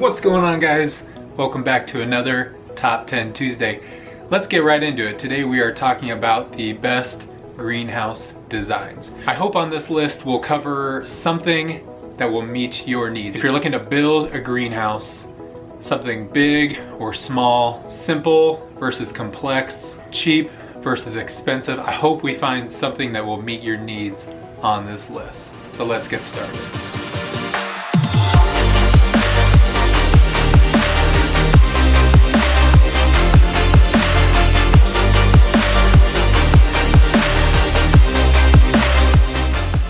What's going on, guys? Welcome back to another Top 10 Tuesday. Let's get right into it. Today we are talking about the best greenhouse designs. I hope on this list we'll cover something that will meet your needs. If you're looking to build a greenhouse, something big or small, simple versus complex, cheap versus expensive, I hope we find something that will meet your needs on this list. So let's get started.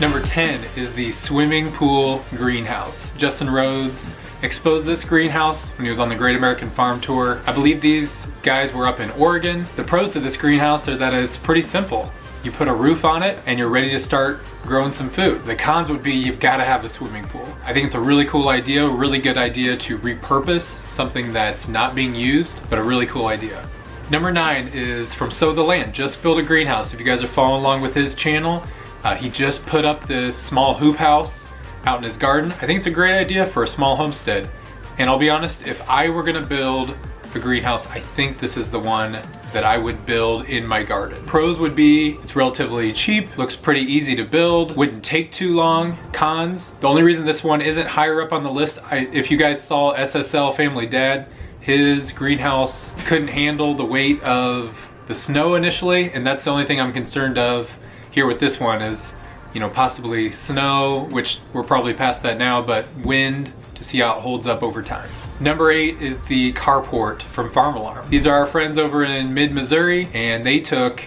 Number 10 is the swimming pool greenhouse. Justin Rhodes exposed this greenhouse when he was on the Great American Farm Tour. I believe these guys were up in Oregon. The pros to this greenhouse are that it's pretty simple. You put a roof on it and you're ready to start growing some food. The cons would be you've got to have a swimming pool. I think it's a really cool idea, really good idea to repurpose something that's not being used, but a really cool idea. Number 9 is from Sow the Land, Just Build a Greenhouse. If you guys are following along with his channel, he just put up this small hoop house out in his garden. I think it's a great idea for a small homestead. And I'll be honest, if I were gonna build a greenhouse, I think this is the one that I would build in my garden. Pros would be it's relatively cheap, looks pretty easy to build, wouldn't take too long. Cons, the only reason this one isn't higher up on the list, if you guys saw SSL Family Dad, his greenhouse couldn't handle the weight of the snow initially, and that's the only thing I'm concerned of here with this one is, you know, possibly snow, which we're probably past that now, but wind to see how it holds up over time. Number 8 is the carport from Farm Alarm. These are our friends over in mid-Missouri, and they took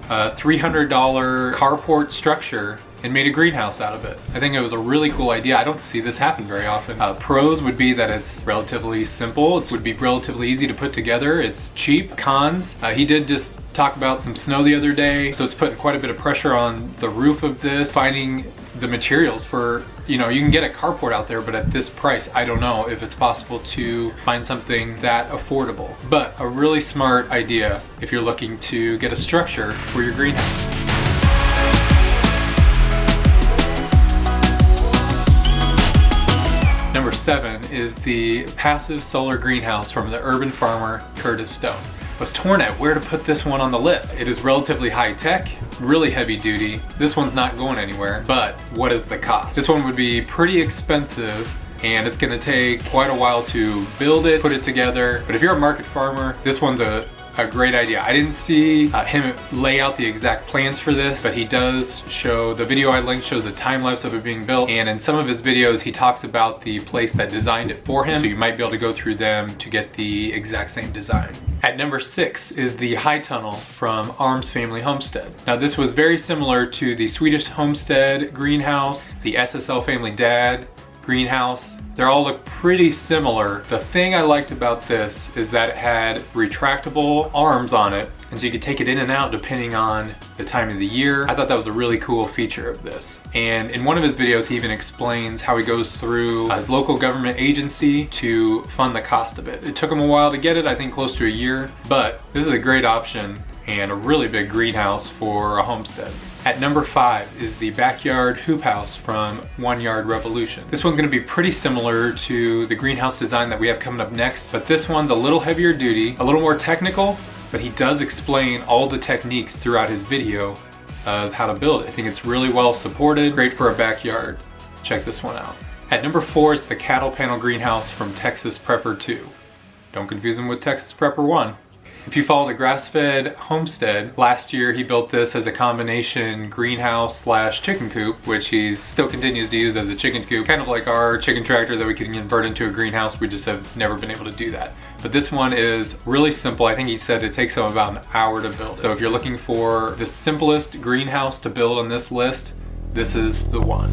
a $300 carport structure and made a greenhouse out of it. I think it was a really cool idea. I don't see this happen very often. Pros would be that it's relatively simple. It would be relatively easy to put together. It's cheap. Cons, he did just talk about some snow the other day, so it's putting quite a bit of pressure on the roof of this. Finding the materials for, you know, you can get a carport out there, but at this price, I don't know if it's possible to find something that affordable. But a really smart idea if you're looking to get a structure for your greenhouse. Number 7 is the passive solar greenhouse from the urban farmer Curtis Stone. I was torn at where to put this one on the list. It is relatively high tech, really heavy duty. This one's not going anywhere, but what is the cost? This one would be pretty expensive, and it's gonna take quite a while to build it, put it together. But if you're a market farmer, this one's a great idea. I didn't see him lay out the exact plans for this, but he does show, the video I linked shows a time lapse of it being built, and in some of his videos he talks about the place that designed it for him, so you might be able to go through them to get the exact same design. At number 6 is the high tunnel from Arms Family Homestead. Now this was very similar to the Swedish Homestead greenhouse, the SSL Family Dad greenhouse. They all look pretty similar. The thing I liked about this is that it had retractable arms on it, and so you could take it in and out depending on the time of the year. I thought that was a really cool feature of this. And in one of his videos, he even explains how he goes through his local government agency to fund the cost of it. It took him a while to get it, I think close to a year, but this is a great option and a really big greenhouse for a homestead. At number 5 is the backyard hoop house from 1 Yard Revolution. This one's gonna be pretty similar to the greenhouse design that we have coming up next, but this one's a little heavier duty, a little more technical, but he does explain all the techniques throughout his video of how to build it. I think it's really well supported, great for a backyard. Check this one out. At number 4 is the cattle panel greenhouse from Texas Prepper 2. Don't confuse him with Texas Prepper 1. If you follow the Grass-Fed Homestead, last year he built this as a combination greenhouse slash chicken coop, which he still continues to use as a chicken coop, kind of like our chicken tractor that we can convert into a greenhouse. We just have never been able to do that. But this one is really simple. I think he said it takes him about an hour to build. So if you're looking for the simplest greenhouse to build on this list, this is the one.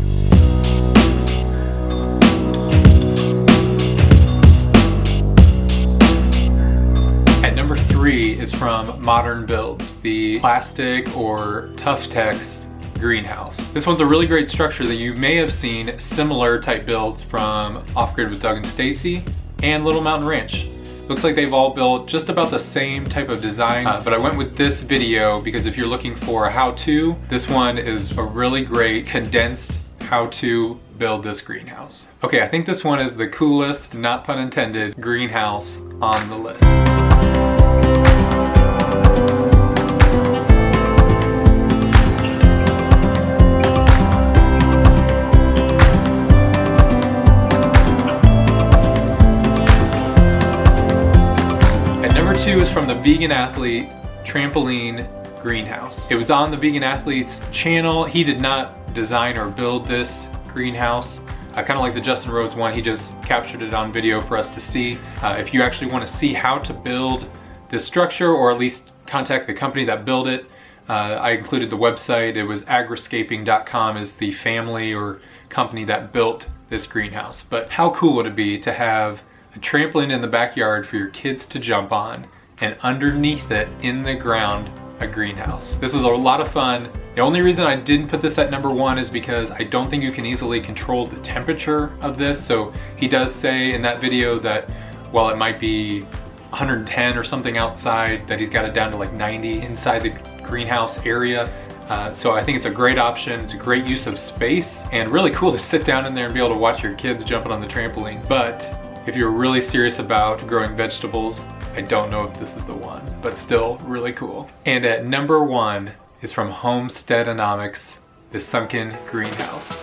Number 3 is from Modern Builds, the plastic or tough text greenhouse. This one's a really great structure that you may have seen similar type builds from Off Grid with Doug and Stacy and Little Mountain Ranch. Looks like they've all built just about the same type of design, but I went with this video because if you're looking for a how-to, this one is a really great condensed how to build this greenhouse. Okay, I think this one is the coolest, not pun intended, greenhouse on the list. At number 2 is from the vegan athlete, Trampoline Greenhouse. It was on the Vegan Athlete's channel. He did not design or build this greenhouse. Kind of like the Justin Rhodes one, he just captured it on video for us to see. If you actually want to see how to build this structure, or at least contact the company that built it, I included the website. It was agriscaping.com is the family or company that built this greenhouse. But how cool would it be to have a trampoline in the backyard for your kids to jump on, and underneath it in the ground a greenhouse. This was a lot of fun. The only reason I didn't put this at number 1 is because I don't think you can easily control the temperature of this. So he does say in that video that while it might be 110 or something outside, that he's got it down to like 90 inside the greenhouse area. So I think it's a great option. It's a great use of space and really cool to sit down in there and be able to watch your kids jumping on the trampoline. But if you're really serious about growing vegetables, I don't know if this is the one, but still really cool. And at number 1 is from Homesteadonomics, the sunken greenhouse.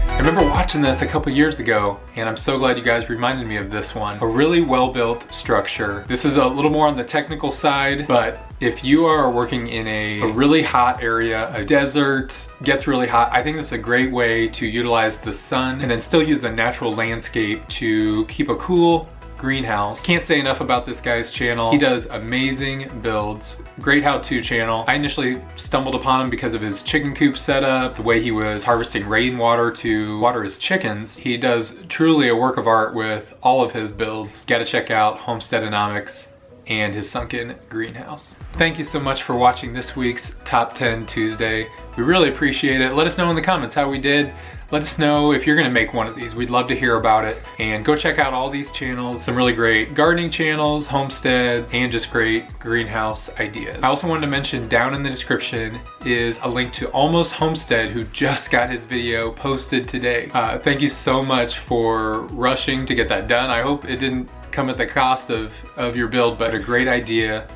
I remember watching this a couple years ago, and I'm so glad you guys reminded me of this one. A really well-built structure. This is a little more on the technical side, but if you are working in a really hot area, a desert, gets really hot, I think this is a great way to utilize the sun and then still use the natural landscape to keep a cool greenhouse. Can't say enough about this guy's channel. He does amazing builds. Great how-to channel. I initially stumbled upon him because of his chicken coop setup, the way he was harvesting rainwater to water his chickens. He does truly a work of art with all of his builds. Gotta check out Homesteadonomics and his sunken greenhouse. Thank you so much for watching this week's Top 10 Tuesday. We really appreciate it. Let us know in the comments how we did. Let us know if you're gonna make one of these. We'd love to hear about it. And go check out all these channels. Some really great gardening channels, homesteads, and just great greenhouse ideas. I also wanted to mention down in the description is a link to Almost Homestead, who just got his video posted today. Thank you so much for rushing to get that done. I hope it didn't come at the cost of your build, but a great idea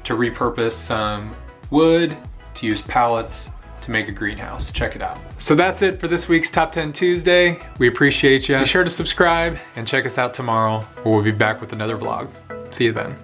to repurpose some wood, to use pallets, to make a greenhouse. Check it out. So that's it for this week's Top 10 Tuesday. We appreciate you. Be sure to subscribe and check us out tomorrow, or we'll be back with another vlog. See you then.